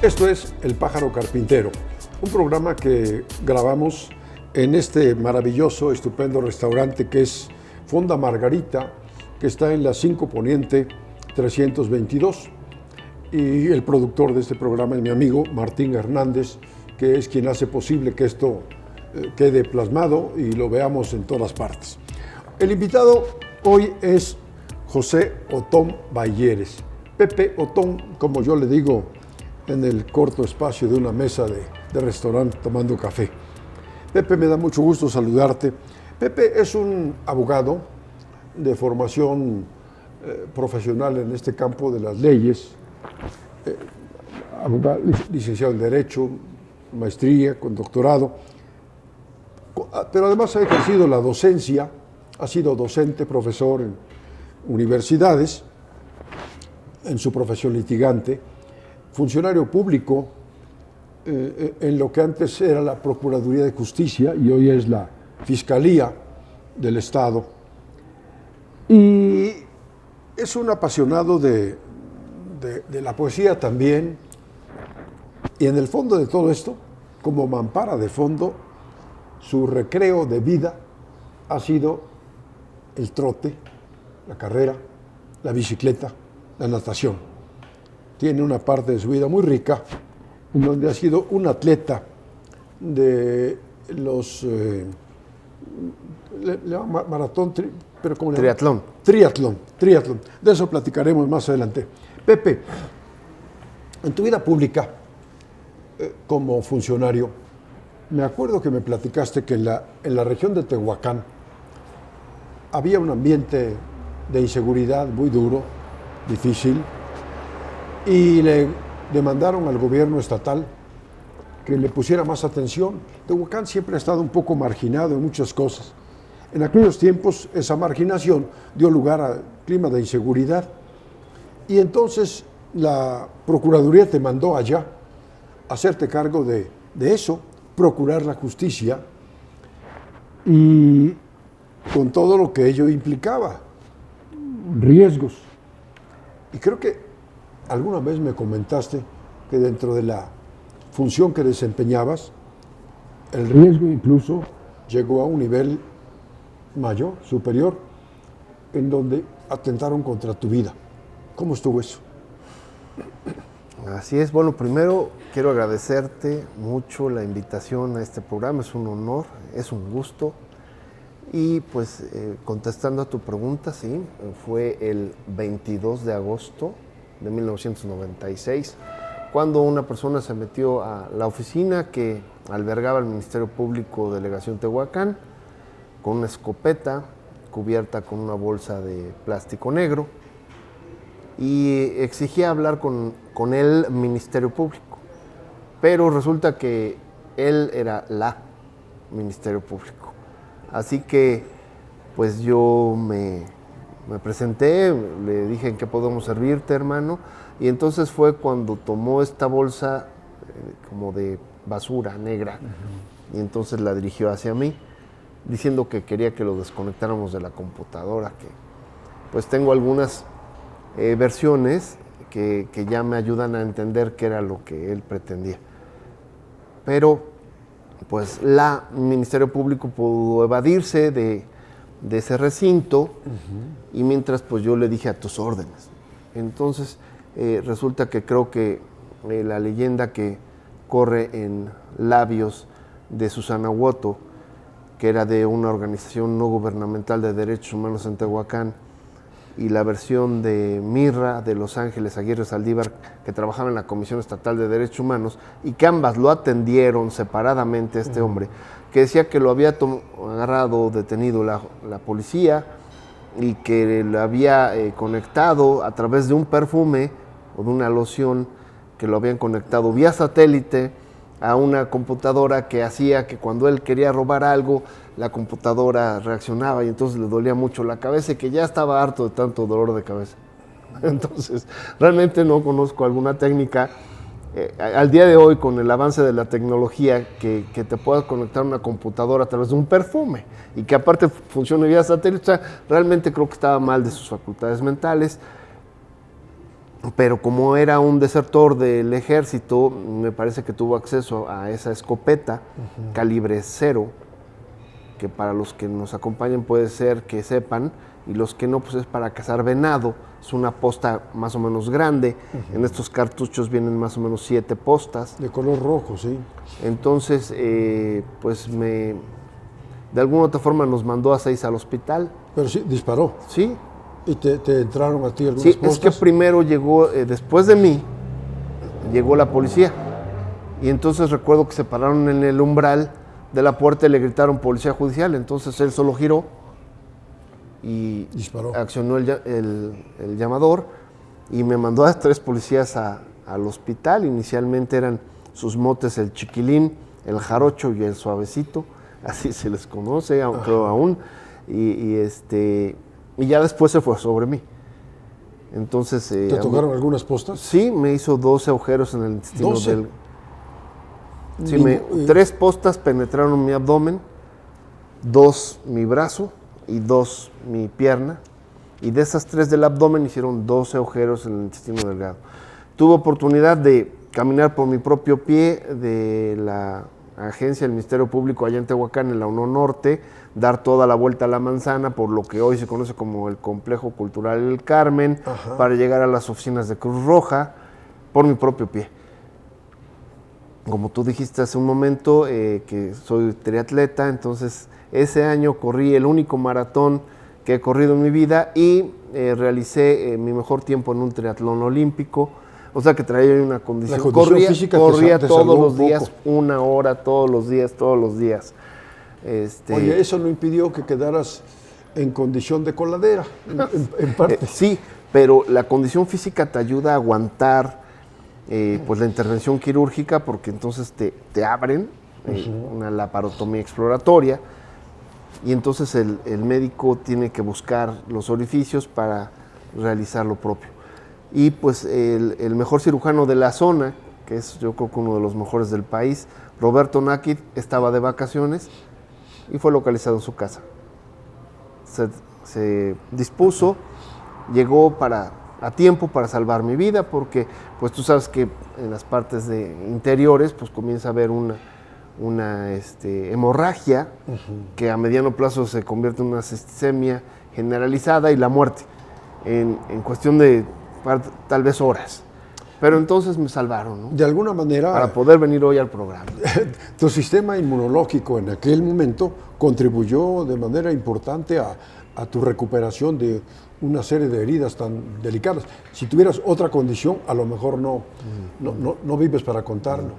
Esto es El Pájaro Carpintero, un programa que grabamos en este maravilloso, estupendo restaurante que es Fonda Margarita, que está en la 5 Poniente 322. Y el productor de este programa es mi amigo Martín Hernández, que es quien hace posible que esto quede plasmado y lo veamos en todas partes. El invitado hoy es José Otón Balleres. Pepe Otón, como yo le digo en el corto espacio de una mesa de restaurante tomando café. Pepe, me da mucho gusto saludarte. Pepe es un abogado de formación profesional en este campo de las leyes, abogado, licenciado en Derecho, maestría, con doctorado, pero además ha ejercido la docencia, ha sido docente, profesor en universidades, en su profesión litigante, funcionario público en lo que antes era la Procuraduría de Justicia y hoy es la Fiscalía del Estado. Y es un apasionado de la poesía también. Y en el fondo de todo esto, como mampara de fondo, su recreo de vida ha sido el trote, la carrera, la bicicleta, la natación. Tiene una parte de su vida muy rica, en donde ha sido un atleta de los maratón, pero ¿cómo le llaman? Triatlón. De eso platicaremos más adelante. Pepe, en tu vida pública, como funcionario, me acuerdo que me platicaste que en la región de Tehuacán había un ambiente de inseguridad muy duro, difícil, y le demandaron al gobierno estatal que le pusiera más atención. Tehuacán siempre ha estado un poco marginado en muchas cosas. En aquellos tiempos esa marginación dio lugar al clima de inseguridad y entonces la Procuraduría te mandó allá a hacerte cargo de eso, procurar la justicia y con todo lo que ello implicaba, riesgos. Y creo que alguna vez me comentaste que dentro de la función que desempeñabas, el riesgo incluso llegó a un nivel mayor, superior, en donde atentaron contra tu vida. ¿Cómo estuvo eso? Así es. Bueno, primero quiero agradecerte mucho la invitación a este programa. Es un honor, es un gusto. Y pues contestando a tu pregunta, sí, fue el 22 de agosto de 1996, cuando una persona se metió a la oficina que albergaba el Ministerio Público Delegación Tehuacán con una escopeta cubierta con una bolsa de plástico negro y exigía hablar con el Ministerio Público, pero resulta que él era la Ministerio Público. Así que pues yo me presenté, le dije en qué podemos servirte, hermano, y entonces fue cuando tomó esta bolsa como de basura negra, y entonces la dirigió hacia mí, diciendo que quería que lo desconectáramos de la computadora, que pues tengo algunas versiones que ya me ayudan a entender qué era lo que él pretendía. Pero pues la Ministerio Público pudo evadirse de ese recinto, y mientras pues yo le dije a tus órdenes. Entonces resulta que creo que la leyenda que corre en labios de Susana Woto, que era de una organización no gubernamental de derechos humanos en Tehuacán, y la versión de Mirra de Los Ángeles Aguirre Saldívar, que trabajaba en la Comisión Estatal de Derechos Humanos, y que ambas lo atendieron separadamente a este hombre, que decía que lo había agarrado, detenido la policía, y que lo había conectado a través de un perfume o de una loción, que lo habían conectado vía satélite a una computadora que hacía que cuando él quería robar algo, la computadora reaccionaba y entonces le dolía mucho la cabeza y que ya estaba harto de tanto dolor de cabeza. Entonces, realmente no conozco alguna técnica al día de hoy, con el avance de la tecnología, que te puedas conectar una computadora a través de un perfume y que aparte funcione vía satélite. O sea, realmente creo que estaba mal de sus facultades mentales. pero como era un desertor del ejército, me parece que tuvo acceso a esa escopeta calibre 0, que para los que nos acompañan puede ser que sepan, y los que no, pues es para cazar venado. Es una posta más o menos grande. En estos cartuchos vienen más o menos 7 postas. De color rojo, sí. Entonces, pues de alguna otra forma nos mandó a 6 al hospital. Pero sí, disparó. Sí. ¿Y te entraron a ti algunas Sí, postas? es que primero llegó, después de mí, llegó la policía. Y entonces recuerdo que se pararon en el umbral de la puerta y le gritaron policía judicial. Entonces él solo giró y disparó. Accionó el llamador y me mandó a 3 policías al hospital. Inicialmente eran sus motes el Chiquilín, el Jarocho y el Suavecito, así se les conoce, creo aún, y ya después se fue sobre mí. Entonces, ¿Te tocaron algunas postas? Sí, me hizo 12 agujeros en el intestino 12. del... Sí, 3 postas penetraron mi abdomen, 2 mi brazo y 2 mi pierna, y de esas 3 del abdomen hicieron 12 agujeros en el intestino delgado. Tuve oportunidad de caminar por mi propio pie de la agencia del Ministerio Público allá en Tehuacán, en la 1 Norte, dar toda la vuelta a la manzana por lo que hoy se conoce como el Complejo Cultural El Carmen, para llegar a las oficinas de Cruz Roja, por mi propio pie. Como tú dijiste hace un momento, que soy triatleta, entonces ese año corrí el único maratón que he corrido en mi vida y realicé mi mejor tiempo en un triatlón olímpico. O sea que traía una condición. La condición física corría te todos salvó los un días, poco. 1 hora, todos los días. Oye, eso no impidió que quedaras en condición de coladera, en parte. Sí, pero la condición física te ayuda a aguantar pues la intervención quirúrgica, porque entonces te abren una laparotomía exploratoria y entonces el médico tiene que buscar los orificios para realizar lo propio. Y pues el mejor cirujano de la zona, que es yo creo que uno de los mejores del país, Roberto Náquid, estaba de vacaciones y fue localizado en su casa. Se dispuso, llegó a tiempo para salvar mi vida, porque pues tú sabes que en las partes interiores pues comienza a haber una hemorragia que a mediano plazo se convierte en una septicemia generalizada y la muerte en cuestión de tal vez horas. Pero entonces me salvaron, ¿no? De alguna manera, para poder venir hoy al programa. Tu sistema inmunológico en aquel momento contribuyó de manera importante a tu recuperación de una serie de heridas tan delicadas. Si tuvieras otra condición, a lo mejor no vives para contarlo.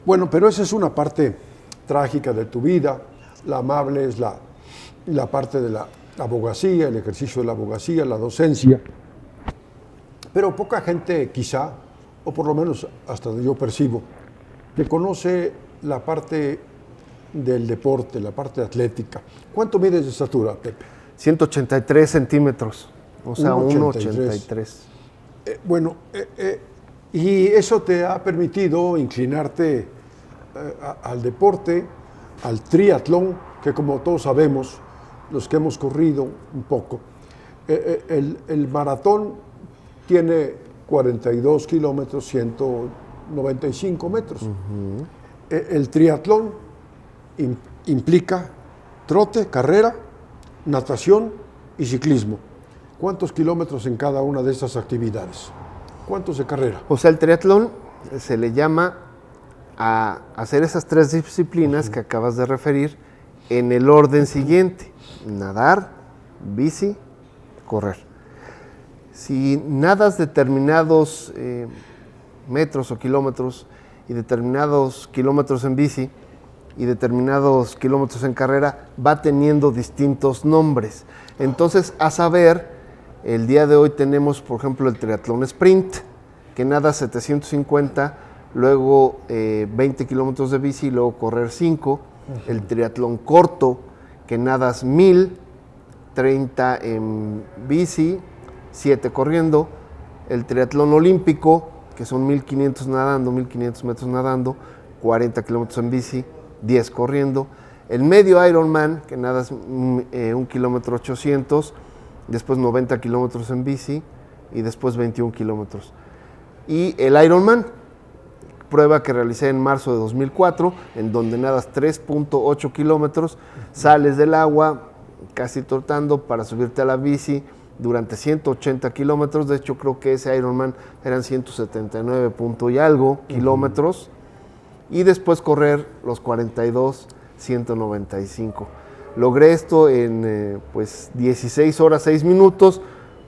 Bueno, pero esa es una parte trágica de tu vida. La amable es la parte de la abogacía, el ejercicio de la abogacía, la docencia. Pero poca gente quizá, o por lo menos hasta donde yo percibo, que conoce la parte del deporte, la parte atlética. ¿Cuánto mides de estatura, Pepe? 183 centímetros, o sea, 1,83. 1,83. Y eso te ha permitido inclinarte al deporte, al triatlón, que como todos sabemos, los que hemos corrido un poco, el maratón tiene 42 kilómetros, 195 metros. El triatlón implica trote, carrera, natación y ciclismo. ¿Cuántos kilómetros en cada una de estas actividades? ¿Cuántos de carrera? O sea, el triatlón se le llama a hacer esas 3 disciplinas que acabas de referir en el orden siguiente: nadar, bici, correr. Si nadas determinados metros o kilómetros y determinados kilómetros en bici y determinados kilómetros en carrera, va teniendo distintos nombres. Entonces, a saber, el día de hoy tenemos, por ejemplo, el triatlón sprint, que nada 750, luego 20 kilómetros de bici y luego correr 5. El triatlón corto, que nadas 1000, 30 en bici, 7 corriendo. El triatlón olímpico, que son 1500 nadando, 1500 metros nadando, 40 kilómetros en bici, 10 corriendo. El medio Ironman, que nadas 1 kilómetro 800, después 90 kilómetros en bici, y después 21 kilómetros. Y el Ironman, prueba que realicé en marzo de 2004, en donde nadas 3.8 kilómetros, sales del agua casi trotando para subirte a la bici durante 180 kilómetros. De hecho, creo que ese Ironman eran 179 punto y algo kilómetros. Y después correr los 42, 195. Logré esto en 16 horas, 6 minutos.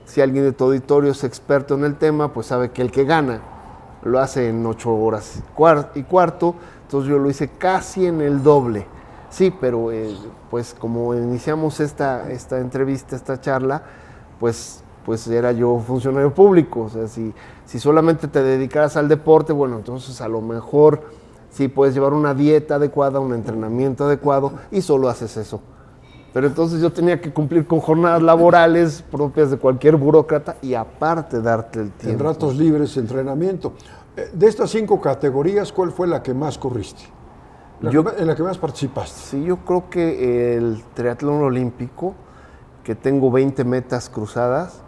Si alguien de tu auditorio es experto en el tema, pues sabe que el que gana lo hace en 8 horas y cuarto. Entonces yo lo hice casi en el doble. Sí, pero pues como iniciamos esta entrevista, esta charla, pues era yo funcionario público. O sea, si solamente te dedicaras al deporte, bueno, entonces a lo mejor sí puedes llevar una dieta adecuada, un entrenamiento adecuado y solo haces eso. Pero entonces yo tenía que cumplir con jornadas laborales propias de cualquier burócrata y aparte darte el tiempo. En ratos libres, entrenamiento. De estas 5 categorías, ¿cuál fue la que más corriste? ¿En la que más participaste? Sí, yo creo que el triatlón olímpico, que tengo 20 metas cruzadas,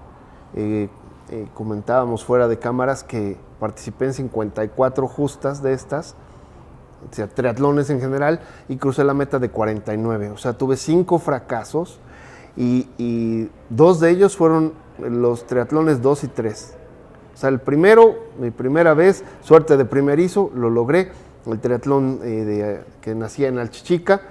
comentábamos fuera de cámaras que participé en 54 justas de estas, o sea, triatlones en general, y crucé la meta de 49. O sea, tuve 5 fracasos y 2 de ellos fueron los triatlones 2 y 3. O sea, el primero, mi primera vez, suerte de primerizo, lo logré. El triatlón que nacía en Alchichica,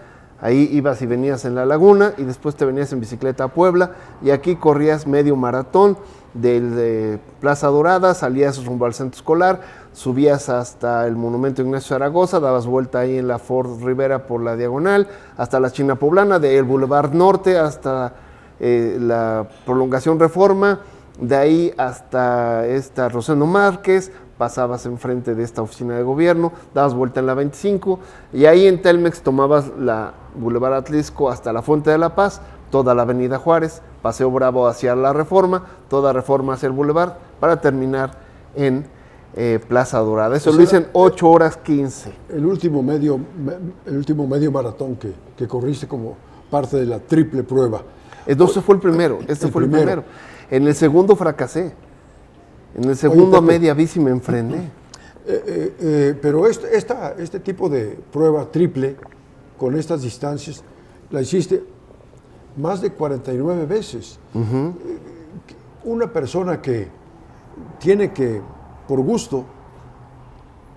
ahí ibas y venías en la laguna y después te venías en bicicleta a Puebla y aquí corrías medio maratón de Plaza Dorada, salías rumbo al centro escolar, subías hasta el monumento Ignacio Zaragoza, dabas vuelta ahí en la Ford Rivera por la diagonal, hasta la China Poblana, del Boulevard Norte hasta la prolongación Reforma, de ahí hasta esta Rosendo Márquez, pasabas enfrente de esta oficina de gobierno, dabas vuelta en la 25 y ahí en Telmex tomabas la Boulevard Atlisco hasta la Fuente de la Paz, toda la Avenida Juárez, Paseo Bravo hacia la Reforma, toda Reforma hacia el Boulevard, para terminar en Plaza Dorada. Eso lo hice en 8 horas 15. El último medio maratón que corriste como parte de la triple prueba. Entonces fue el primero, fue el primero. En el segundo fracasé. En el segundo a media bici me enfrené. Pero este tipo de prueba triple, con estas distancias, la hiciste más de 49 veces. Una persona que tiene que, por gusto,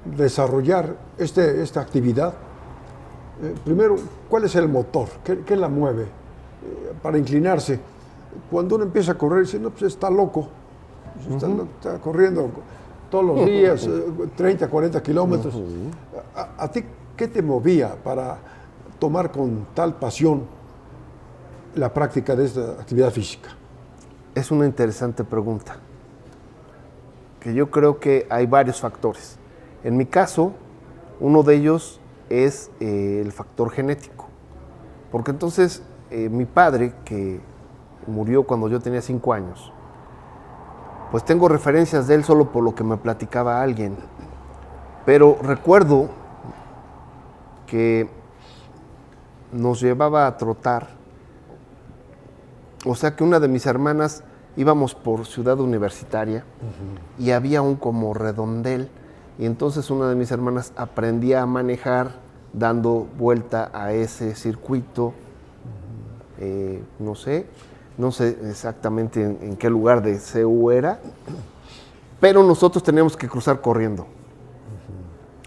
desarrollar esta actividad, primero, ¿cuál es el motor? ¿Qué la mueve para inclinarse? Cuando uno empieza a correr, dice, no, pues está loco. Está corriendo todos los días, 30, 40 kilómetros. ¿A ti qué te movía para tomar con tal pasión la práctica de esta actividad física? Es una interesante pregunta, que yo creo que hay varios factores. En mi caso, uno de ellos es el factor genético, porque entonces mi padre, que murió cuando yo tenía 5 años, pues tengo referencias de él solo por lo que me platicaba alguien. Pero recuerdo que nos llevaba a trotar. O sea que una de mis hermanas íbamos por Ciudad Universitaria y había un como redondel. Y entonces una de mis hermanas aprendía a manejar dando vuelta a ese circuito. No sé exactamente en qué lugar de CU era, pero nosotros teníamos que cruzar corriendo.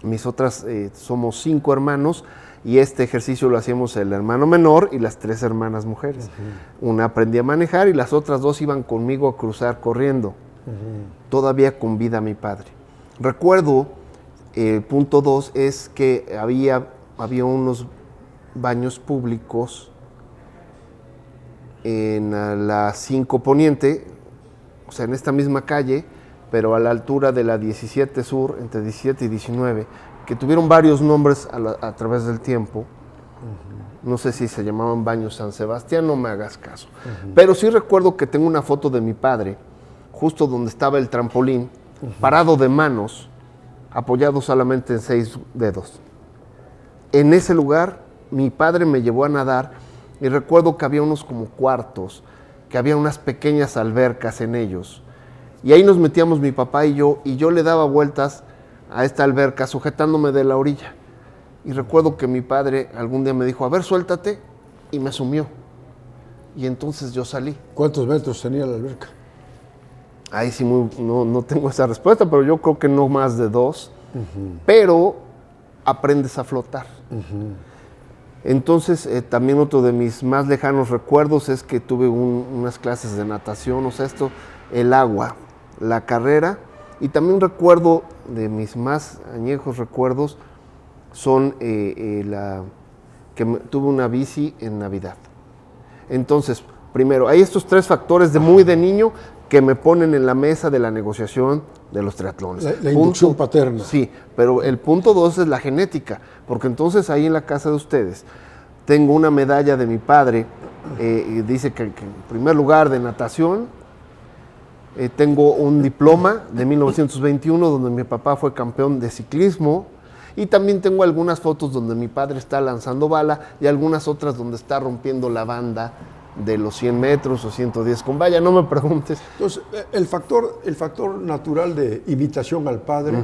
Mis otras, somos 5 hermanos y este ejercicio lo hacíamos el hermano menor y las 3 hermanas mujeres. Una aprendía a manejar y las otras 2 iban conmigo a cruzar corriendo. Todavía con vida mi padre. Recuerdo, punto 2 es que había unos baños públicos en la 5 Poniente, o sea, en esta misma calle, pero a la altura de la 17 Sur, entre 17 y 19, que tuvieron varios nombres a través del tiempo. No sé si se llamaban Baños San Sebastián, no me hagas caso. Pero sí recuerdo que tengo una foto de mi padre, justo donde estaba el trampolín, parado de manos, apoyado solamente en 6 dedos. En ese lugar, mi padre me llevó a nadar. Y recuerdo que había unos como cuartos, que había unas pequeñas albercas en ellos. Y ahí nos metíamos mi papá y yo le daba vueltas a esta alberca sujetándome de la orilla. Y recuerdo que mi padre algún día me dijo, a ver, suéltate, y me sumió. Y entonces yo salí. ¿Cuántos metros tenía la alberca? Ahí sí no tengo esa respuesta, pero yo creo que no más de 2. Pero aprendes a flotar. Entonces, también otro de mis más lejanos recuerdos es que tuve unas clases de natación, o sea, el agua, la carrera, y también recuerdo de mis más añejos recuerdos son tuve una bici en Navidad. Entonces, primero, hay estos 3 factores de muy de niño que me ponen en la mesa de la negociación de los triatlones. La inducción paterna. Sí, pero el punto 2 es la genética, porque entonces ahí en la casa de ustedes tengo una medalla de mi padre, y dice que en primer lugar de natación, tengo un diploma de 1921 donde mi papá fue campeón de ciclismo, y también tengo algunas fotos donde mi padre está lanzando bala y algunas otras donde está rompiendo la banda de los 100 metros o 110 con valla, no me preguntes. Entonces, el factor natural de imitación al padre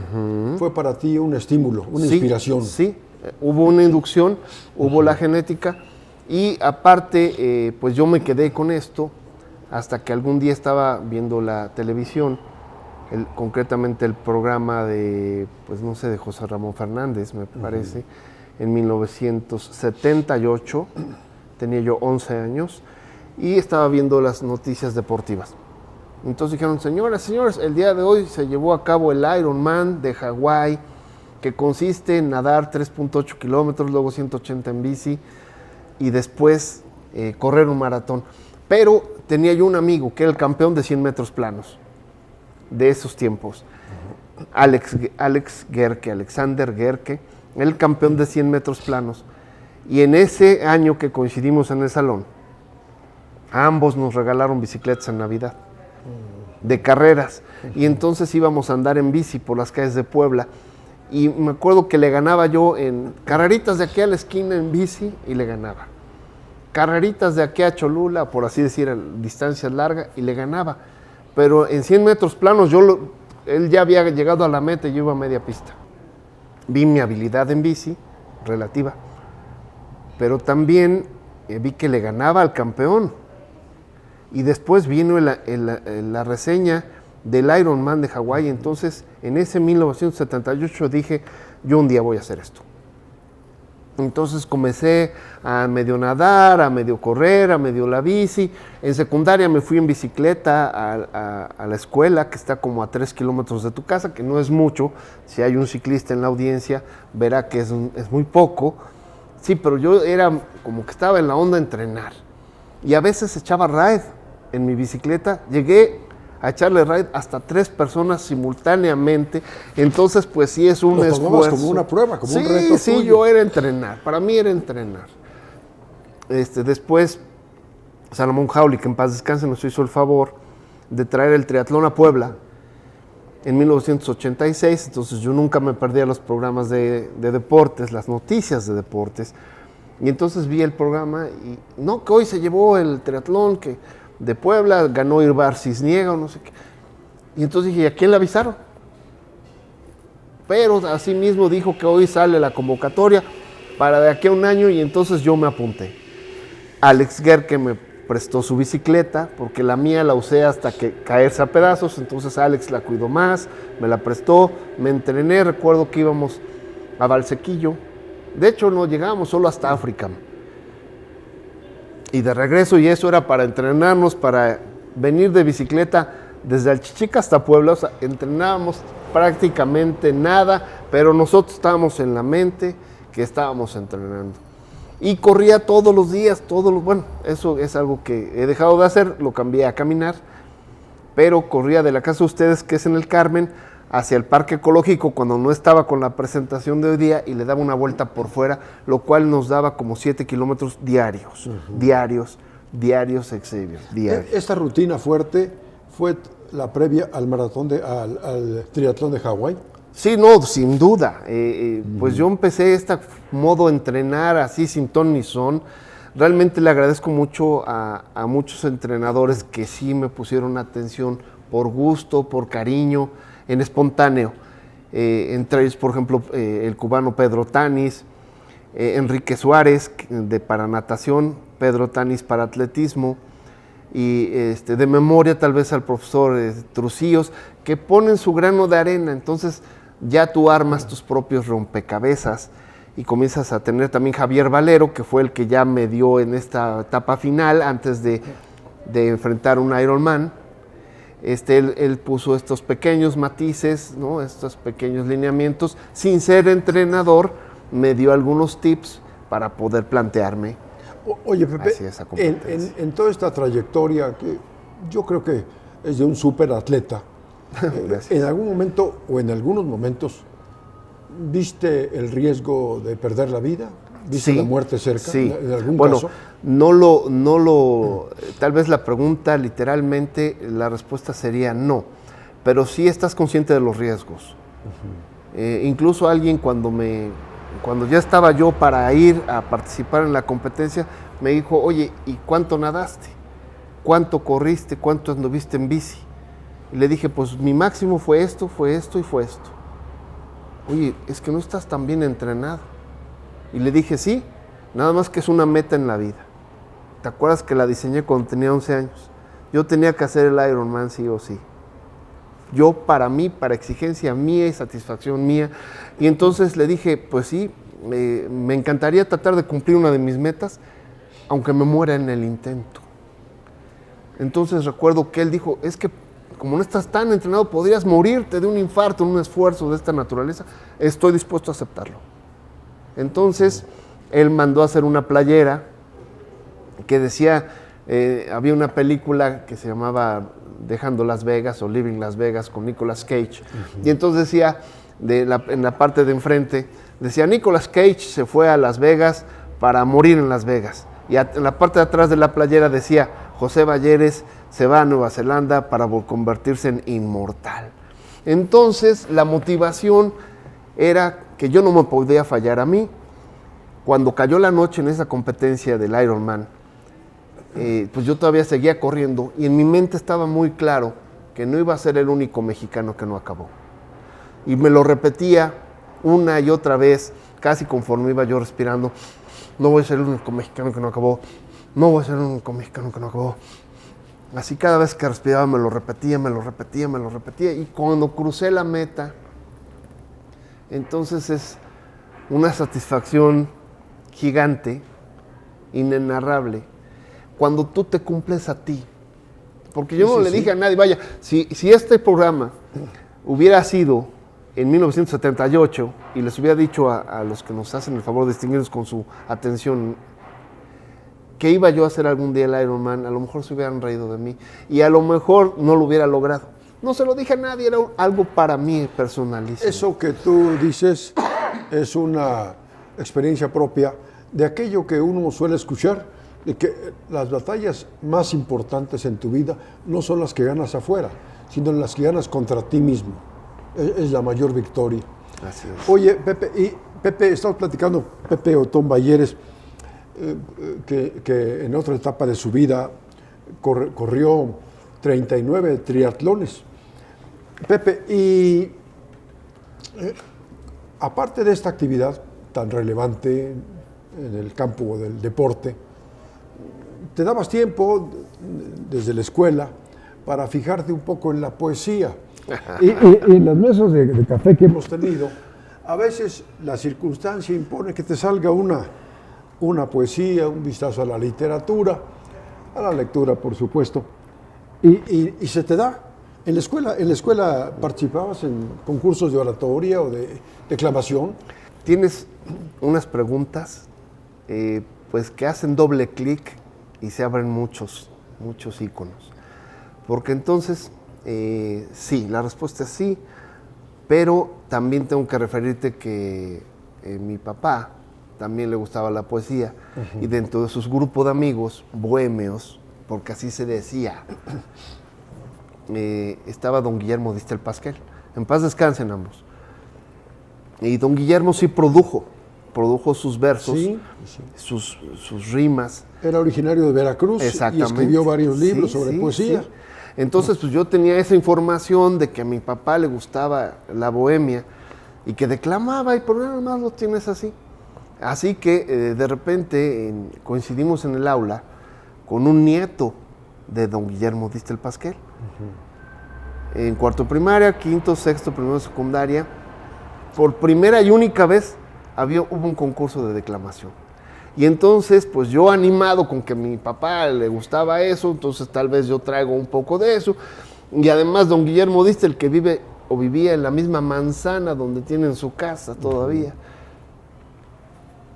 fue para ti un estímulo, una inspiración. Sí, hubo una inducción, hubo la genética y aparte, pues yo me quedé con esto hasta que algún día estaba viendo la televisión, concretamente el programa de, pues no sé, de José Ramón Fernández, me parece, en 1978, tenía yo 11 años, y estaba viendo las noticias deportivas. Entonces dijeron, señoras, señores, el día de hoy se llevó a cabo el Ironman de Hawái, que consiste en nadar 3.8 kilómetros, luego 180 en bici, y después correr un maratón. Pero tenía yo un amigo que era el campeón de 100 metros planos, de esos tiempos. Alexander Gerke, el campeón de 100 metros planos. Y en ese año que coincidimos en el salón, a ambos nos regalaron bicicletas en Navidad, de carreras. Y entonces íbamos a andar en bici por las calles de Puebla. Y me acuerdo que le ganaba yo en carreritas de aquí a la esquina en bici y le ganaba. Carreritas de aquí a Cholula, por así decir, a distancias largas, y le ganaba. Pero en 100 metros planos, él ya había llegado a la meta y yo iba a media pista. Vi mi habilidad en bici, relativa, pero también vi que le ganaba al campeón. Y después vino la reseña del Ironman de Hawái. Entonces, en ese 1978 dije, yo un día voy a hacer esto. Entonces comencé a medio nadar, a medio correr, a medio la bici. En secundaria me fui en bicicleta a la escuela, que está como a 3 kilómetros de tu casa, que no es mucho. Si hay un ciclista en la audiencia, verá que es muy poco. Sí, pero yo era como que estaba en la onda de entrenar. Y a veces echaba ride en mi bicicleta. Llegué a echarle ride hasta 3 personas simultáneamente. Entonces, pues sí es un esfuerzo. Como una prueba, como un reto. Sí, tuyo. yo era entrenar. Para mí era entrenar. Después, Salomón Jauregui, que en paz descanse, nos hizo el favor de traer el triatlón a Puebla en 1986. Entonces yo nunca me perdía los programas de deportes, las noticias de deportes. Y entonces vi el programa y no, que hoy se llevó el triatlón que de Puebla, ganó Irbar Cisniega o no sé qué. Y entonces dije, ¿a quién le avisaron? Pero así mismo dijo que hoy sale la convocatoria para de aquí a un año y entonces yo me apunté. Alex Gerke me prestó su bicicleta porque la mía la usé hasta que caerse a pedazos, entonces Alex la cuidó más, me la prestó, me entrené, recuerdo que íbamos a Valsequillo. De hecho, no llegábamos solo hasta África. Y de regreso, y eso era para entrenarnos, para venir de bicicleta desde Alchichica hasta Puebla. O sea, entrenábamos prácticamente nada, pero nosotros estábamos en la mente que estábamos entrenando. Y corría todos los días, bueno, eso es algo que he dejado de hacer, lo cambié a caminar, pero corría de la casa de ustedes, que es en el Carmen, hacia el Parque Ecológico cuando no estaba con la presentación de hoy día y le daba una vuelta por fuera, lo cual nos daba como 7 kilómetros diarios, diarios, Xavier, diarios. Esta rutina fuerte fue la previa al maratón al triatlón de Hawái. Sí, no, sin duda. Pues yo empecé este modo de entrenar así sin ton ni son. Realmente le agradezco mucho a muchos entrenadores que sí me pusieron atención por gusto, por cariño, en espontáneo. Entre ellos, por ejemplo, el cubano Pedro Tanis, Enrique Suárez para natación, Pedro Tanis para atletismo, y de memoria tal vez al profesor Trucíos, que ponen su grano de arena. Entonces ya tú armas tus propios rompecabezas y comienzas a tener también Javier Valero, que fue el que ya me dio en esta etapa final antes de enfrentar un Ironman. Él puso estos pequeños matices, ¿no? Estos pequeños lineamientos. Sin ser entrenador, me dio algunos tips para poder plantearme Oye, Pepe, hacia esa competencia. en toda esta trayectoria, que yo creo que es de un superatleta, en algún momento o en algunos momentos, ¿viste el riesgo de perder la vida? ¿Viste Sí, la muerte cerca? sí. ¿En algún Bueno, caso? tal vez la pregunta literalmente, la respuesta sería no, pero sí estás consciente de los riesgos. Incluso alguien cuando ya estaba yo para ir a participar en la competencia, me dijo, oye, ¿y cuánto nadaste? ¿Cuánto corriste? ¿Cuánto anduviste en bici? Y le dije, pues mi máximo fue esto y fue esto. Oye, es que no estás tan bien entrenado. Y le dije, sí, nada más que es una meta en la vida. ¿Te acuerdas que la diseñé cuando tenía 11 años? Yo tenía que hacer el Ironman sí o sí. Yo para mí, para exigencia mía y satisfacción mía. Y entonces le dije, pues sí, me encantaría tratar de cumplir una de mis metas, aunque me muera en el intento. Entonces recuerdo que él dijo, es que como no estás tan entrenado, podrías morirte de un infarto en un esfuerzo de esta naturaleza. Estoy dispuesto a aceptarlo. Entonces, él mandó a hacer una playera que decía, había una película que se llamaba Dejando Las Vegas o Living Las Vegas con Nicolas Cage. Y entonces decía, en la parte de enfrente, decía, Nicolas Cage se fue a Las Vegas para morir en Las Vegas. Y en la parte de atrás de la playera decía, José Balleres se va a Nueva Zelanda para convertirse en inmortal. Entonces, la motivación era que yo no me podía fallar a mí. Cuando cayó la noche en esa competencia del Ironman, pues yo todavía seguía corriendo y en mi mente estaba muy claro que no iba a ser el único mexicano que no acabó. Y me lo repetía una y otra vez, casi conforme iba yo respirando, no voy a ser el único mexicano que no acabó, no voy a ser el único mexicano que no acabó. Así cada vez que respiraba me lo repetía, y cuando crucé la meta, entonces es una satisfacción gigante, inenarrable, cuando tú te cumples a ti. Porque yo no le dije a nadie, vaya, si este programa hubiera sido en 1978 y les hubiera dicho a los que nos hacen el favor de distinguirnos con su atención que iba yo a hacer algún día el Ironman, a lo mejor se hubieran reído de mí y a lo mejor no lo hubiera logrado. No se lo dije a nadie, era algo para mí personalísimo. Eso que tú dices es una experiencia propia de aquello que uno suele escuchar, de que las batallas más importantes en tu vida no son las que ganas afuera, sino las que ganas contra ti mismo. Es la mayor victoria. Así es. Oye, Pepe, estamos platicando, Pepe Otón Balleres, que en otra etapa de su vida corrió 39 triatlones. Pepe, y aparte de esta actividad tan relevante en el campo del deporte, ¿te dabas tiempo desde la escuela para fijarte un poco en la poesía? Y en las mesas de café que hemos tenido, a veces la circunstancia impone que te salga una poesía, un vistazo a la literatura, a la lectura, por supuesto, y se te da. ¿En la escuela participabas en concursos de oratoria o de declamación? Tienes unas preguntas pues que hacen doble clic y se abren muchos íconos. Porque entonces, sí, la respuesta es sí, pero también tengo que referirte que mi papá también le gustaba la poesía, y dentro de sus grupos de amigos bohemios, porque así se decía, estaba don Guillermo Distel Pasquel. En paz descansen ambos. Y don Guillermo sí produjo sus versos, Sí. sus rimas. Era originario de Veracruz y escribió varios libros sobre poesía. Sí. Entonces, pues yo tenía esa información de que a mi papá le gustaba la bohemia y que declamaba, y por nada más lo tienes así. Así que de repente coincidimos en el aula con un nieto de don Guillermo Distel Pasquel. En cuarto primaria, quinto, sexto, primero de secundaria, por primera y única vez hubo un concurso de declamación. Y entonces, pues yo animado con que a mi papá le gustaba eso, entonces tal vez yo traigo un poco de eso. Y además don Guillermo Distel, que vive o vivía en la misma manzana donde tienen su casa todavía.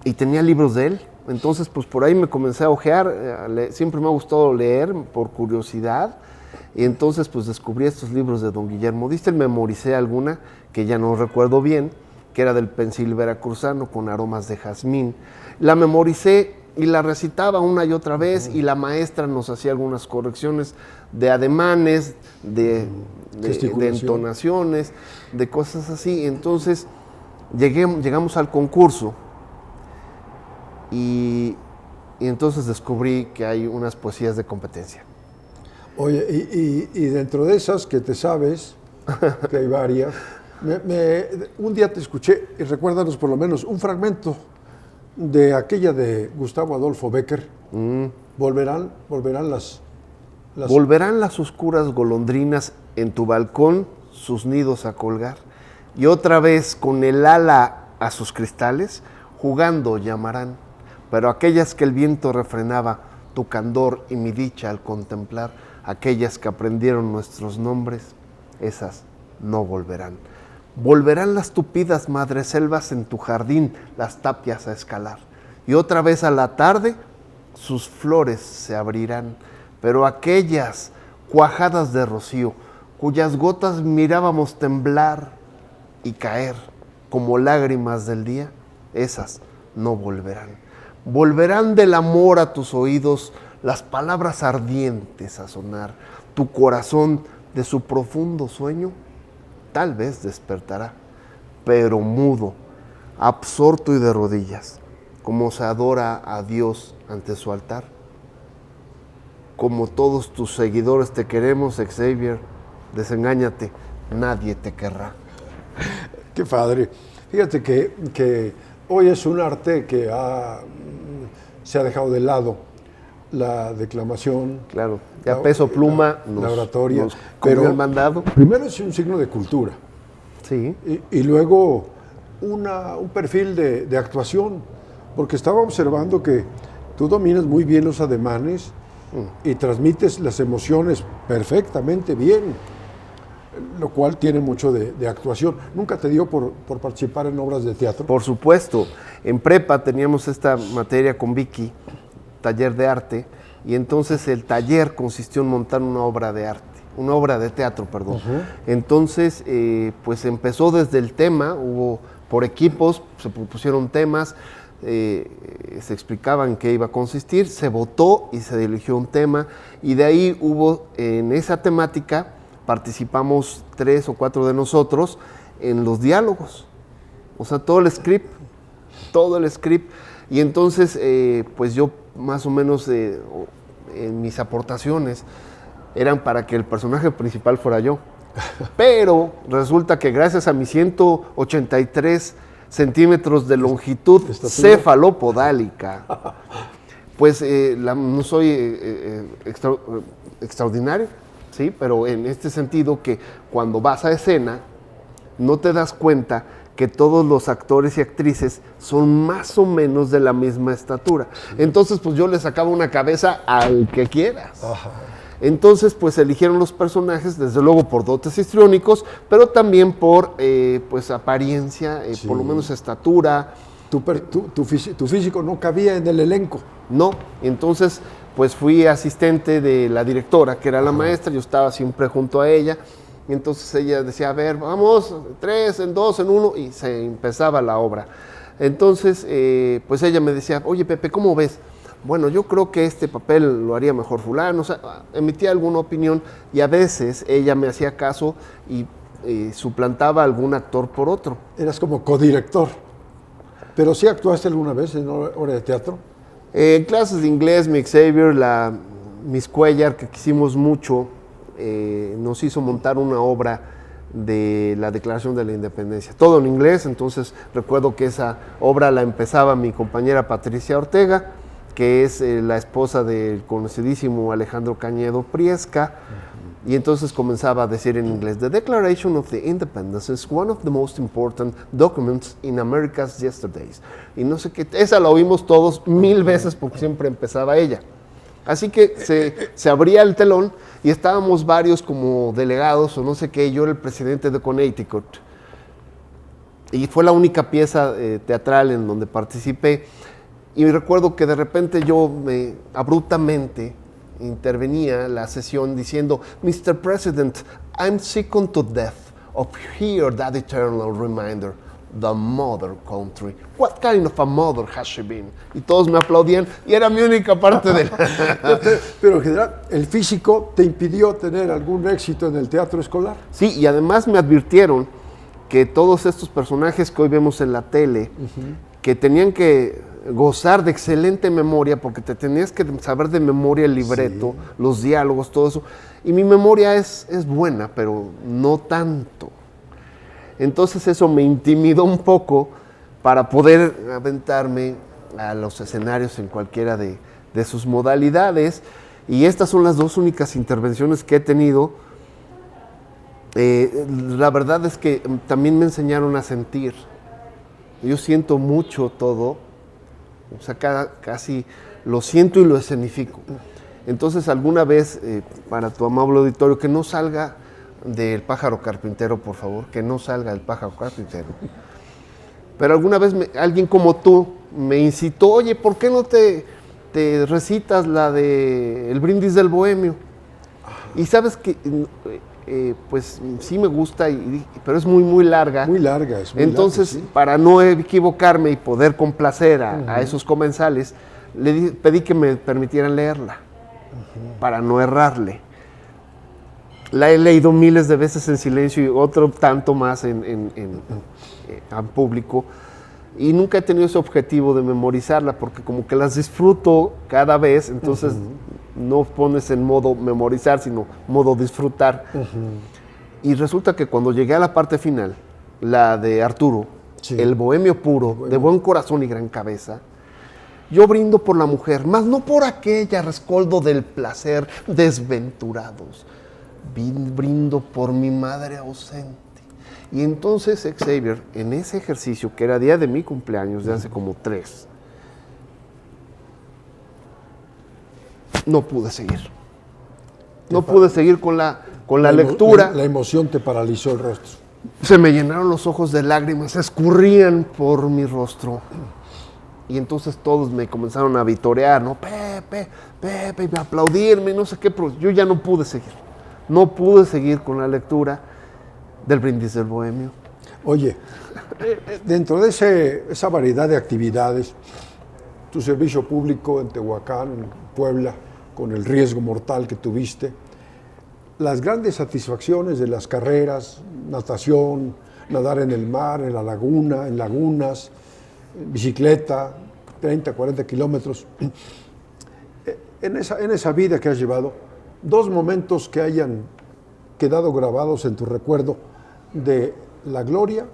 Y tenía libros de él. Entonces, pues por ahí me comencé a ojear. Siempre me ha gustado leer por curiosidad. Y entonces, pues descubrí estos libros de don Guillermo Distel. Memoricé alguna que ya no recuerdo bien, que era del Pensil veracruzano con aromas de jazmín. La memoricé y la recitaba una y otra vez, y la maestra nos hacía algunas correcciones de ademanes, de entonaciones, de cosas así. Entonces, llegamos al concurso y entonces descubrí que hay unas poesías de competencia. Oye, y dentro de esas que te sabes, que hay varias, un día te escuché, y recuérdanos por lo menos un fragmento de aquella de Gustavo Adolfo Bécquer. Volverán las... Volverán las oscuras golondrinas en tu balcón sus nidos a colgar, y otra vez con el ala a sus cristales jugando llamarán, pero aquellas que el viento refrenaba tu candor y mi dicha al contemplar, aquellas que aprendieron nuestros nombres, esas no volverán. Volverán las tupidas madreselvas en tu jardín, las tapias a escalar, y otra vez a la tarde sus flores se abrirán, pero aquellas cuajadas de rocío, cuyas gotas mirábamos temblar y caer como lágrimas del día, esas no volverán. Volverán del amor a tus oídos las palabras ardientes a sonar, tu corazón de su profundo sueño tal vez despertará, pero mudo, absorto y de rodillas, como se adora a Dios ante su altar. Como todos tus seguidores te queremos, Xavier, desengáñate, nadie te querrá. Qué padre. Fíjate que hoy es un arte que se ha dejado de lado, la declamación. Claro, ya Peso Pluma la oratoria, nos pero el mandado. Primero es un signo de cultura. Sí. Y luego un perfil de actuación, porque estaba observando que tú dominas muy bien los ademanes y transmites las emociones perfectamente bien, lo cual tiene mucho de actuación. ¿Nunca te dio por participar en obras de teatro? Por supuesto. En prepa teníamos esta materia con Vicky, taller de arte, y entonces el taller consistió en montar una obra de teatro, perdón. Entonces, pues empezó desde el tema, hubo por equipos, se propusieron temas, se explicaba en qué iba a consistir, se votó y se eligió un tema, y de ahí hubo, en esa temática, participamos 3 o 4 de nosotros en los diálogos, o sea, todo el script, y entonces, pues yo más o menos en mis aportaciones eran para que el personaje principal fuera yo. Pero resulta que gracias a mis 183 centímetros de longitud cefalopodálica, pues no soy extraordinario, ¿sí? Pero en este sentido que cuando vas a escena no te das cuenta que todos los actores y actrices son más o menos de la misma estatura. Entonces, pues yo le sacaba una cabeza al que quieras. Ajá. Entonces, pues eligieron los personajes, desde luego por dotes histriónicos, pero también por pues apariencia, sí, por lo menos estatura. Tu físico no cabía en el elenco. No, entonces pues fui asistente de la directora, que era la maestra, yo estaba siempre junto a ella, y entonces ella decía, a ver, vamos, 3, en 2, en 1, y se empezaba la obra. Entonces, pues ella me decía, oye Pepe, ¿cómo ves? Bueno, yo creo que este papel lo haría mejor fulano, o sea, emitía alguna opinión, y a veces ella me hacía caso y suplantaba a algún actor por otro. Eras como codirector. ¿Pero sí actuaste alguna vez en obra de teatro? En clases de inglés, mi Xavier, Miss Cuellar, que quisimos mucho, nos hizo montar una obra de la Declaración de la Independencia, todo en inglés. Entonces recuerdo que esa obra la empezaba mi compañera Patricia Ortega, que es la esposa del conocidísimo Alejandro Cañedo Priesca, y entonces comenzaba a decir en inglés: The Declaration of the Independence is one of the most important documents in America's yesterdays. Y no sé qué, esa la oímos todos 1000 veces porque siempre empezaba ella. Así que se abría el telón y estábamos varios como delegados o no sé qué. Yo era el presidente de Connecticut. Y fue la única pieza teatral en donde participé. Y recuerdo que de repente yo abruptamente intervenía la sesión diciendo: Mr. President, I'm sick unto death of hear that eternal reminder, the mother country. What kind of a mother has she been? Y todos me aplaudían y era mi única parte de la... Pero en general, ¿el físico te impidió tener algún éxito en el teatro escolar? Sí, y además me advirtieron que todos estos personajes que hoy vemos en la tele, que tenían que gozar de excelente memoria, porque te tenías que saber de memoria el libreto, los diálogos, todo eso. Y mi memoria es buena, pero no tanto. Entonces eso me intimidó un poco para poder aventarme a los escenarios en cualquiera de sus modalidades. Y estas son las dos únicas intervenciones que he tenido. La verdad es que también me enseñaron a sentir. Yo siento mucho todo. O sea, casi lo siento y lo escenifico. Entonces, alguna vez, para tu amable auditorio, que no salga del pájaro carpintero, por favor, que no salga del pájaro carpintero. Pero alguna vez alguien como tú me incitó: oye, ¿por qué no te recitas la de El Brindis del Bohemio? Y sabes que, pues sí me gusta, pero es muy larga. Muy larga, es muy Entonces, larga, sí. Para no equivocarme y poder complacer a esos comensales, pedí que me permitieran leerla, para no errarle. La he leído miles de veces en silencio y otro tanto más en público, y nunca he tenido ese objetivo de memorizarla, porque como que las disfruto cada vez, entonces no pones en modo memorizar, sino modo disfrutar. Y resulta que cuando llegué a la parte final, la de Arturo, el bohemio puro, de buen corazón y gran cabeza, yo brindo por la mujer, mas no por aquella rescoldo del placer desventurados. Brindo por mi madre ausente. Y entonces, Xavier, en ese ejercicio, que era día de mi cumpleaños, de hace como 3, no pude seguir. No pude seguir con la lectura. La emoción te paralizó el rostro. Se me llenaron los ojos de lágrimas, escurrían por mi rostro. Y entonces todos me comenzaron a vitorear, ¿no? Pepe, y aplaudirme, no sé qué, pero yo ya no pude seguir. No pude seguir con la lectura del Brindis del Bohemio. Oye, dentro de esa variedad de actividades, tu servicio público en Tehuacán, en Puebla, con el riesgo mortal que tuviste, las grandes satisfacciones de las carreras, natación, nadar en el mar, en la laguna, en lagunas, bicicleta, 30, 40 kilómetros. En esa vida que has llevado, 2 momentos que hayan quedado grabados en tu recuerdo de la gloria,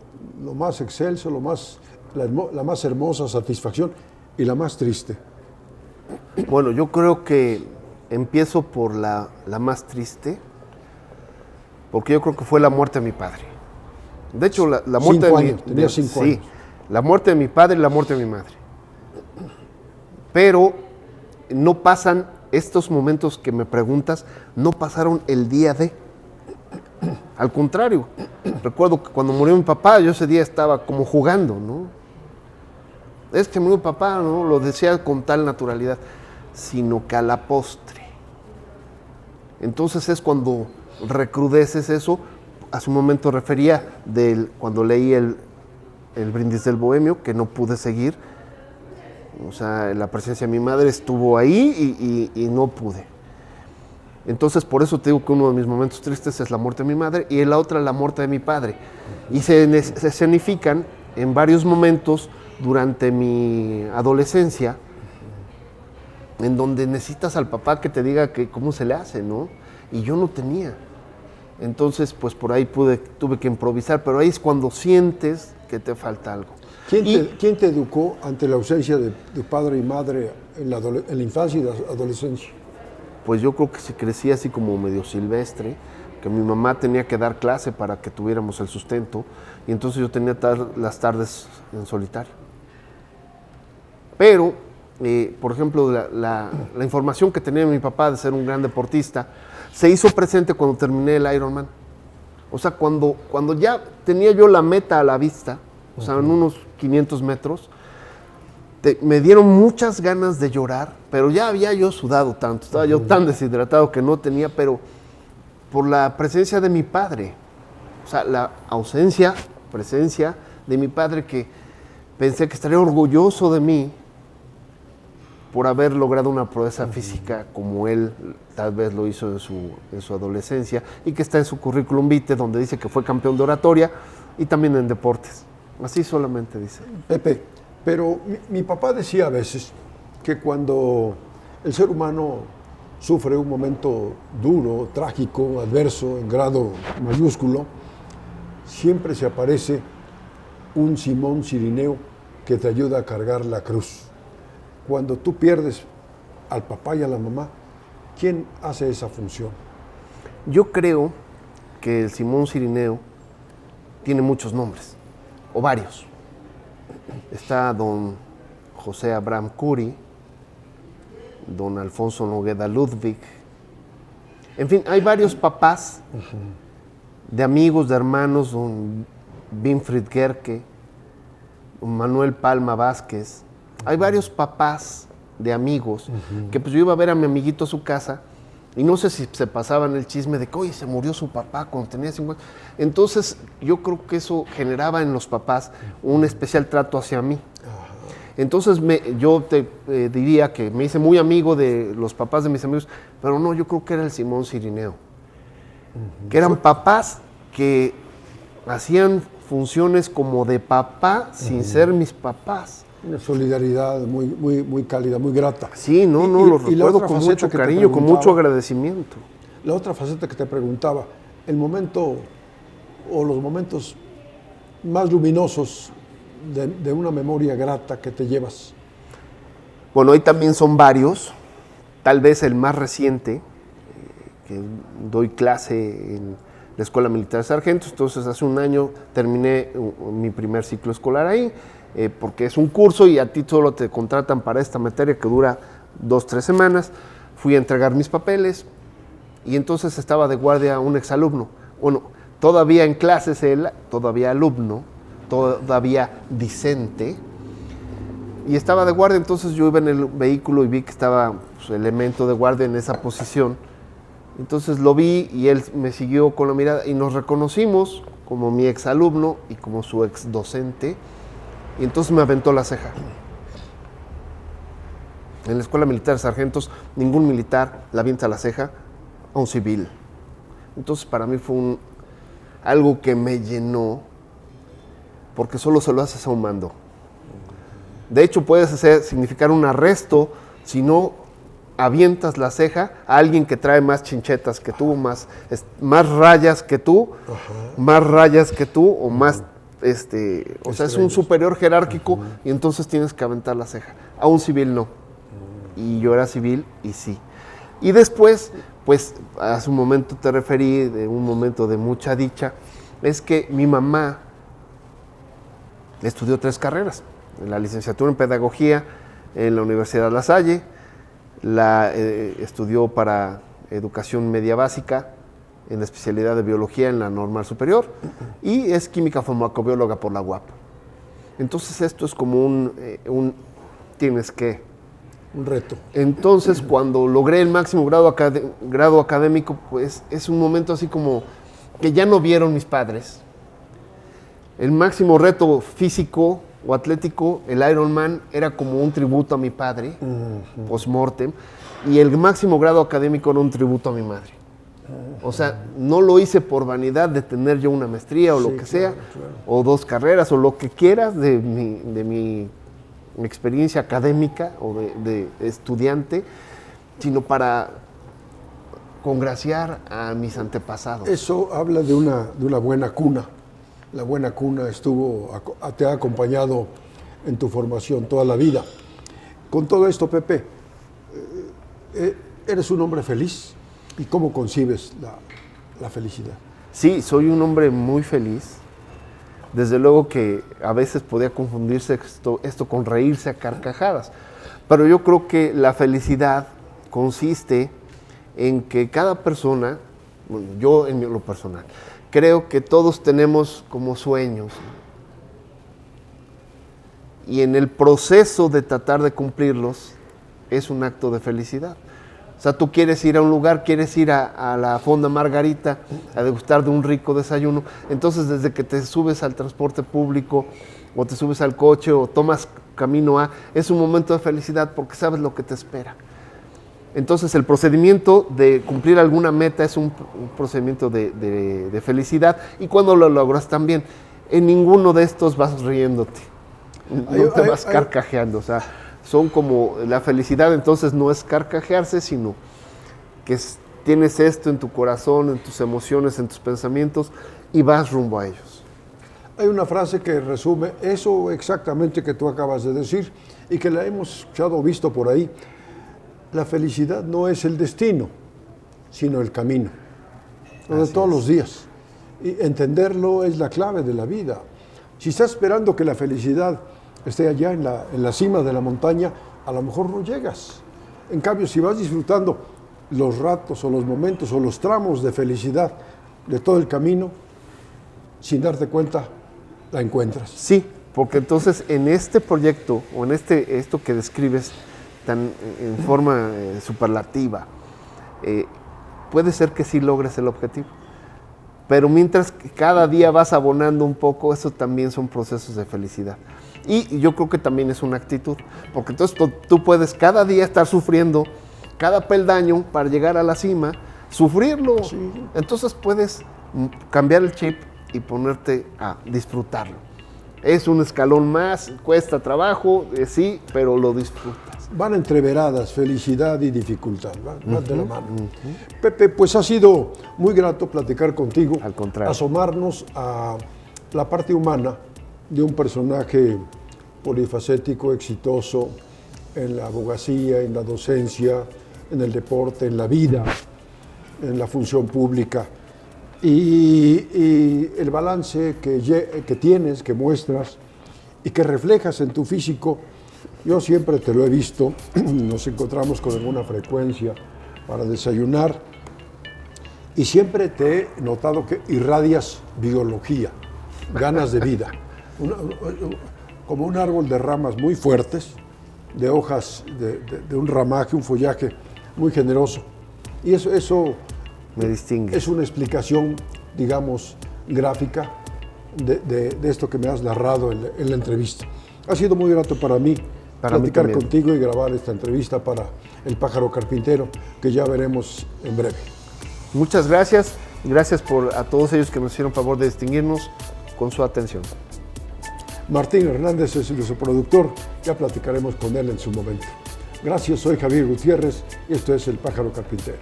lo más excelso, la más hermosa satisfacción y la más triste. Bueno, yo creo que empiezo por la más triste, porque yo creo que fue la muerte de mi padre. De hecho, la muerte 5 años, tenía 5 años. Sí, la muerte de mi padre y la muerte de mi madre. Pero no pasan estos momentos que me preguntas, no pasaron el día de. Al contrario, recuerdo que cuando murió mi papá, yo ese día estaba como jugando, ¿no? Es que murió mi papá, ¿no? Lo decía con tal naturalidad, sino que a la postre. Entonces es cuando recrudeces eso. Hace un momento refería cuando leí el Brindis del Bohemio, que no pude seguir. O sea, la presencia de mi madre estuvo ahí y no pude. Entonces, por eso te digo que uno de mis momentos tristes es la muerte de mi madre y la otra la muerte de mi padre. Y se escenifican en varios momentos durante mi adolescencia. en donde necesitas al papá que te diga que cómo se le hace, ¿no? Y yo no tenía. Entonces, pues por ahí tuve que improvisar, pero ahí es cuando sientes que te falta algo. ¿Quién te educó ante la ausencia de padre y madre en la infancia y la adolescencia? Pues yo creo que se crecía así como medio silvestre, que mi mamá tenía que dar clase para que tuviéramos el sustento, y entonces yo tenía las tardes en solitario. Pero, por ejemplo, la información que tenía mi papá de ser un gran deportista se hizo presente cuando terminé el Ironman. O sea, cuando ya tenía yo la meta a la vista, o sea, en unos 500 metros, me dieron muchas ganas de llorar, pero ya había yo sudado tanto, estaba yo tan deshidratado que no tenía, pero por la presencia de mi padre, o sea, la presencia de mi padre, que pensé que estaría orgulloso de mí por haber logrado una proeza física como él tal vez lo hizo en su adolescencia, y que está en su currículum vitae, donde dice que fue campeón de oratoria y también en deportes. Así solamente dice. Pepe, pero mi papá decía a veces que cuando el ser humano sufre un momento duro, trágico, adverso, en grado mayúsculo, siempre se aparece un Simón Cirineo que te ayuda a cargar la cruz. Cuando tú pierdes al papá y a la mamá, ¿quién hace esa función? Yo creo que el Simón Cirineo tiene muchos nombres, o varios. Está don José Abraham Curi, don Alfonso Nogueda Ludwig. En fin, hay varios papás de amigos, de hermanos, don Winfried Gerke, don Manuel Palma Vázquez. Hay varios papás de amigos que pues yo iba a ver a mi amiguito a su casa y no sé si se pasaban el chisme de que, oye, se murió su papá cuando tenía 50. Entonces yo creo que eso generaba en los papás un especial trato hacia mí. Entonces yo te diría que me hice muy amigo de los papás de mis amigos, pero no, yo creo que era el Simón Cirineo. Que eran papás que hacían funciones como de papá sin ser mis papás. Una solidaridad muy cálida, muy grata. Sí, lo recuerdo con mucho cariño, con mucho agradecimiento. La otra faceta que te preguntaba, el momento o los momentos más luminosos de una memoria grata que te llevas. Bueno, hoy también son varios, tal vez el más reciente, que doy clase en la Escuela Militar de Sargentos, entonces hace un año terminé mi primer ciclo escolar ahí, porque es un curso y a ti solo te contratan para esta materia que dura 2-3 semanas. Fui a entregar mis papeles y entonces estaba de guardia un exalumno. Bueno, todavía en clases él, todavía alumno, todavía discente, y estaba de guardia. Entonces yo iba en el vehículo y vi que estaba su elemento de guardia en esa posición. Entonces lo vi y él me siguió con la mirada y nos reconocimos como mi exalumno y como su ex docente. Y entonces me aventó la ceja. En la Escuela Militar de Sargentos, ningún militar le avienta la ceja a un civil. Entonces para mí fue algo que me llenó, porque solo se lo haces a un mando. De hecho, puedes significar un arresto si no avientas la ceja a alguien que trae más chinchetas que tú, más rayas que tú, o más... o sea, es un superior jerárquico y entonces tienes que aventar la ceja. A un civil no. Y yo era civil y sí. Y después, pues hace un momento te referí, de un momento de mucha dicha, es que mi mamá estudió 3 carreras. La licenciatura en Pedagogía en la Universidad La Salle, estudió para Educación Media Básica en la especialidad de Biología en la Normal Superior y es química farmacobióloga por la UAP. Entonces esto es como un reto. Entonces cuando logré el máximo grado académico, pues es un momento así como que ya no vieron mis padres. El máximo reto físico o atlético, el Ironman, era como un tributo a mi padre, post-mortem, y el máximo grado académico era un tributo a mi madre. O sea, no lo hice por vanidad de tener yo una maestría o lo que sea, o 2 carreras, o lo que quieras de mi experiencia académica o de estudiante, sino para congraciar a mis antepasados. Eso habla de una buena cuna. La buena cuna te ha acompañado en tu formación toda la vida. Con todo esto, Pepe, ¿eres un hombre feliz? ¿Y cómo concibes la felicidad? Sí, soy un hombre muy feliz. Desde luego que a veces podía confundirse esto con reírse a carcajadas, pero yo creo que la felicidad consiste en que cada persona, bueno, yo en lo personal, creo que todos tenemos como sueños, y en el proceso de tratar de cumplirlos es un acto de felicidad. O sea, tú quieres ir a un lugar, quieres ir a la Fonda Margarita a degustar de un rico desayuno, entonces desde que te subes al transporte público o te subes al coche o tomas camino A, es un momento de felicidad porque sabes lo que te espera. Entonces el procedimiento de cumplir alguna meta es un procedimiento de felicidad, y cuando lo logras también, en ninguno de estos vas riéndote, no te vas carcajeando, o sea, son como la felicidad. Entonces no es carcajearse, sino que tienes esto en tu corazón, en tus emociones, en tus pensamientos, y vas rumbo a ellos. Hay una frase que resume eso exactamente que tú acabas de decir y que la hemos escuchado o visto por ahí. La felicidad no es el destino, sino el camino, de todos los días. Y entenderlo es la clave de la vida. Si estás esperando que la felicidad esté allá en la cima de la montaña, a lo mejor no llegas. En cambio, si vas disfrutando los ratos o los momentos o los tramos de felicidad de todo el camino, sin darte cuenta, la encuentras. Sí, porque entonces en este proyecto o en esto que describes en forma superlativa, puede ser que sí logres el objetivo, pero mientras que cada día vas abonando un poco, eso también son procesos de felicidad. Y yo creo que también es una actitud, porque entonces tú puedes cada día estar sufriendo cada peldaño para llegar a la cima, sufrirlo. Sí. Entonces puedes cambiar el chip y ponerte a disfrutarlo. Es un escalón más, cuesta trabajo, sí, pero lo disfrutas. Van entreveradas felicidad y dificultad, van de la mano. Pepe, pues ha sido muy grato platicar contigo. Al contrario. Asomarnos a la parte humana de un personaje polifacético, exitoso en la abogacía, en la docencia, en el deporte, en la vida, en la función pública. Y el balance que tienes, que muestras y que reflejas en tu físico, yo siempre te lo he visto, nos encontramos con alguna frecuencia para desayunar y siempre te he notado que irradias biología, ganas de vida, como un árbol de ramas muy fuertes, de hojas, de un ramaje, un follaje muy generoso. Y eso me distingue. Es una explicación, digamos, gráfica de esto que me has narrado en la entrevista. Ha sido muy grato para mí platicar contigo y grabar esta entrevista para El Pájaro Carpintero, que ya veremos en breve. Muchas gracias. Gracias a todos ellos que nos hicieron favor de distinguirnos con su atención. Martín Hernández es nuestro productor, ya platicaremos con él en su momento. Gracias, soy Javier Gutiérrez y esto es El Pájaro Carpintero.